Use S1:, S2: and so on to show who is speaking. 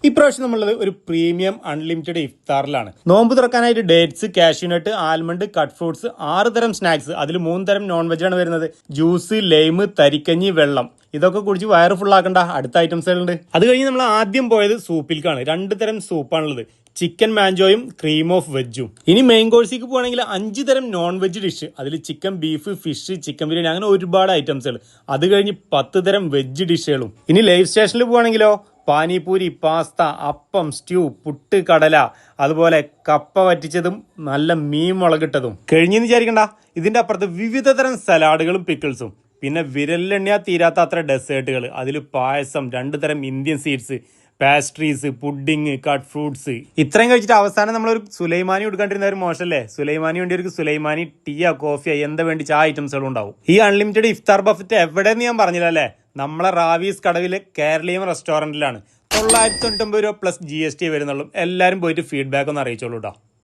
S1: ഇപ്രാവശ്യം നമ്മളുള്ളത് ഒരു പ്രീമിയം അൺലിമിറ്റഡ് ഇഫ്താറിലാണ്. നോമ്പ് തുറക്കാനായിട്ട് dates, cashew nut, almond, cut fruits, 6 തരം സ്നാക്സ്, അതിൽ 3 തരം നോൺ വെജ് ആണ് വരുന്നത്. ജ്യൂസ്, ലൈം, തരിക്കഞ്ഞി, വെള്ളം, ഇതൊക്കെ കുടിച്ച് വയറ് ഫുള്ളാക്കണ്ട അടുത്ത ഐറ്റംസുകളുണ്ട്. അത് കഴിഞ്ഞ് നമ്മൾ ആദ്യം പോയത് സൂപ്പിൽക്കാണ്. 2 തരം സൂപ്പാണുള്ളത്, ചിക്കൻ മാഞ്ചോയും ക്രീം ഓഫ് വെജും. ഇനി മെയിൻ കോഴ്സിലേക്ക് പോകുകയാണെങ്കിൽ 5 തരം നോൺ വെജ് ഡിഷ്, അതിൽ chicken, beef, fish, chicken biryani, അങ്ങനെ ഒരുപാട് ഐറ്റംസുകൾ. അത് കഴിഞ്ഞ് 10 തരം വെജ് ഡിഷുകളും. ഇനി ലൈവ് സ്റ്റേഷനിൽ പോകുകയാണെങ്കിലോ പാനിപൂരി, പാസ്ത, അപ്പം, സ്റ്റ്യൂ, പുട്ട്, കടല, അതുപോലെ കപ്പ വറ്റിച്ചതും നല്ല മീൻ മുളകിട്ടതും. കഴിഞ്ഞെന്ന് വിചാരിക്കണ്ട, ഇതിന്റെ അപ്പുറത്ത് വിവിധ തരം സലാഡുകളും പിക്കിൾസും, പിന്നെ വിരലിലെണ്ണിയാ തീരാത്ത അത്ര ഡെസേർട്ടുകൾ, അതിൽ പായസം, 2 തരം Indian sweets, pastries, pudding, cut fruits. ഇത്രയും കഴിച്ചിട്ട് അവസാനം നമ്മളൊരു സുലൈമാനി കൊടുക്കാണ്ടിരുന്ന ഒരു മോശമല്ലേ? സുലൈമാനി വേണ്ടി ഒരു സുലൈമാനി ടീയാ, കോഫിയാ, എന്താ വേണ്ടി ആ ഐറ്റംസുകളും ഉണ്ടാവും. ഈ അൺലിമിറ്റഡ് ഇഫ്താർ ബഫറ്റ് എവിടെയെന്ന് ഞാൻ പറഞ്ഞില്ല അല്ലേ? നമ്മളെ റാവീസ് കടവിലെ കേരളീയം റെസ്റ്റോറൻറ്റിലാണ്. 999 രൂപ പ്ലസ് GST വരുന്നുള്ളൂ. എല്ലാവരും പോയിട്ട് ഫീഡ്ബാക്ക് ഒന്ന് അറിയിച്ചോളൂ കേട്ടോ.